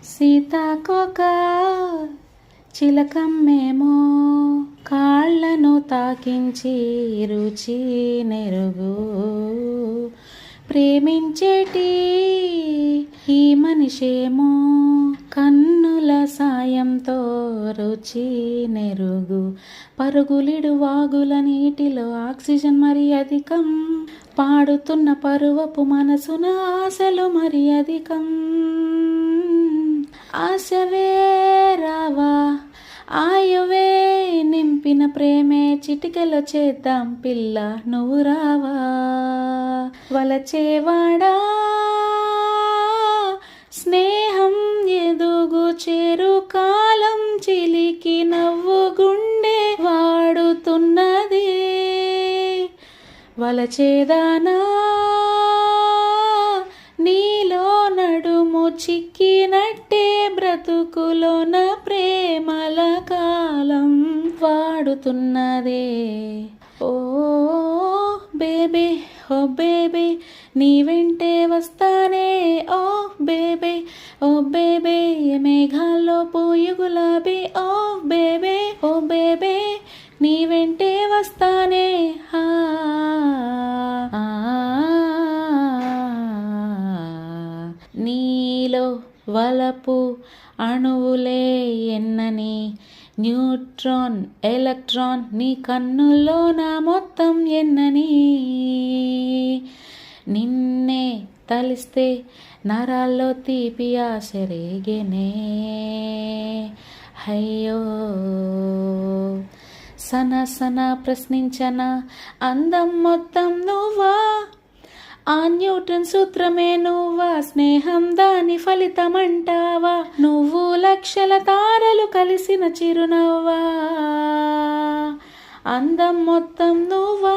సీతాకోక చిలకమ్మేమో కాళ్ళను తాకించి రుచి నెరుగు ప్రేమించేటి ఈ మనిషేమో కన్నుల సాయంతో రుచి నెరుగు పరుగులిడు వాగుల నీటిలో ఆక్సిజన్ మరి అధికం పాడుతున్న పరువపు మనసున ఆశలు మరి అధికం ఆశవే రావా ఆయువే నింపిన ప్రేమే చిటికెలో చేద్దాం పిల్ల నువ్వు రావా వలచేవాడా స్నేహం ఎదుగు చేరు కాలం చిలికి నవ్వు గుండె వాడుతున్నది వలచేదానా నీలో నడుము చిక్కినట్టే బ్రతుకులోన ప్రేమల కాలం వాడుతున్నదే ఓ బేబీ ఓ బేబీ నీ వెంటే వస్తానే ఓ బేబీ ఓ బేబీ మేఘాల్లో పోయి గులాబీ ఓ బేబీ ఓ బేబీ నీ వెంటే వస్తానే నీలో వలపు అణువులే ఎన్నని న్యూట్రాన్ ఎలక్ట్రాన్ నీ కన్నుల్లో నా మొత్తం ఎన్నని నిన్నే తలిస్తే నరాల్లో తీపి ఆశ రేగెనే అయ్యో సన సన ప్రశ్నించన అందం మొత్తం నువ్వా ఆ న్యూటన్ సూత్రమే నువ్వా స్నేహం దాని ఫలితమంటావా నువ్వు లక్షల తారలు కలిసిన చిరునవ్వా అందం మొత్తం నువ్వా